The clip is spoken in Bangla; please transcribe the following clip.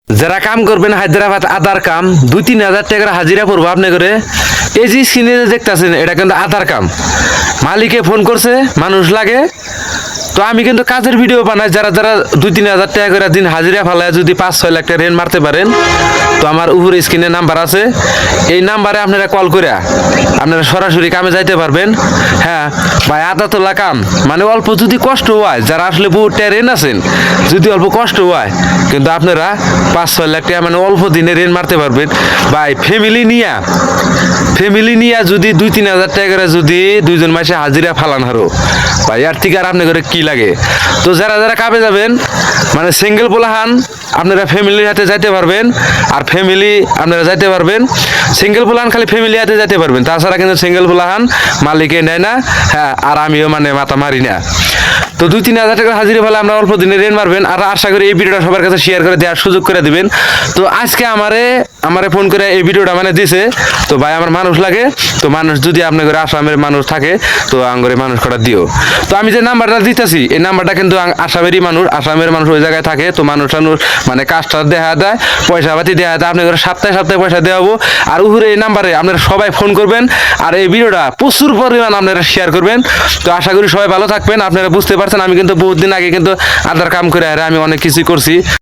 যারা কাম করবেন হায়দ্রাবাদ আধার কাম 2-3 হাজার টাকার হাজিরা পড়বো আপনি করে। এই যে স্ক্রিনে দেখতেছেন এটা কিন্তু আধার কাম। মালিকে ফোন করছে, মানুষ লাগে। তো আমি কিন্তু কাজের ভিডিও বানাই, যারা যারা 2-3 হাজার টাকা করে দিন হাজিরা ফালায় যদি 5-6 লাখ টাকা রেন্ট মারতে পারেন, তো আমার উপরে স্ক্রিনে নাম্বার আছে, এই নাম্বারে আপনারা কল করে আপনারা সরাসরি কামে যাইতে পারবেন। হ্যাঁ ভাই, আধা তোলা কাম মানে অল্প যদি কষ্ট হয়, যারা আসলে বহু রেন্ট আছেন, যদি অল্প কষ্ট হয় কিন্তু আপনারা 5-6 লাখ টাকা মানে অল্প দিনে রেন্ট মারতে পারবেন ভাই। ফ্যামিলি নিয়ে যদি 2-3 হাজার টাকা করে যদি দুইজন মাসে হাজিরা ফালান হারো ভাই, আর ঠিক আর আপনি করে কি লাগে। তো যারা যারা কামে যাবেন মানে সিঙ্গেল পোলাহান আপনারা ফ্যামিলির হাতে যাইতে পারবেন, আর ফ্যামিলি আপনারা যাইতে পারবেন। সিঙ্গেল পোলাহান খালি ফ্যামিলি হাতে যাইতে পারবেন, তাছাড়া কিন্তু সিঙ্গেল পোলাহান মালিকে নেয় না। হ্যাঁ, আর আমিও মানে মাথা মারি না। তো 2-3 হাজার টাকা হাজিরা ফেলে আমরা অল্প দিনে রেন্ট মারবেন। আর আশা করি এই ভিডিওটা সবার কাছে শেয়ার করে দেওয়ার সুযোগ করে দিবেন। তো আজকে আমারে ফোন করে এই ভিডিওটা মানে দিছে। তো ভাই আমার মানুষ লাগে, তো মানুষ যদি আপনার আসামের মানুষ থাকে তো আঙ্গরে মানুষ করা দিও। তো আমি যে নাম্বারটা দিতেছি এই নাম্বারটা কিন্তু আসামেরই মানুষ, আসামের মানুষ ওই জায়গায় থাকে। তো মানুষ মানে কাজটা দেখা দেয়, পয়সা পাতি দেওয়া দেয়, আপনার সপ্তাহে সপ্তাহে পয়সা দেওয়াবো। আর উপরে এই নাম্বারে আপনারা সবাই ফোন করবেন, আর এই ভিডিওটা প্রচুর পরিমাণ আপনারা শেয়ার করবেন। তো আশা করি সবাই ভালো থাকবেন। আপনারা বুঝতে পারছেন আমি কিন্তু বহুত দিন আগে কিন্তু আধার কাম করে আমি অনেক কিছুই করছি।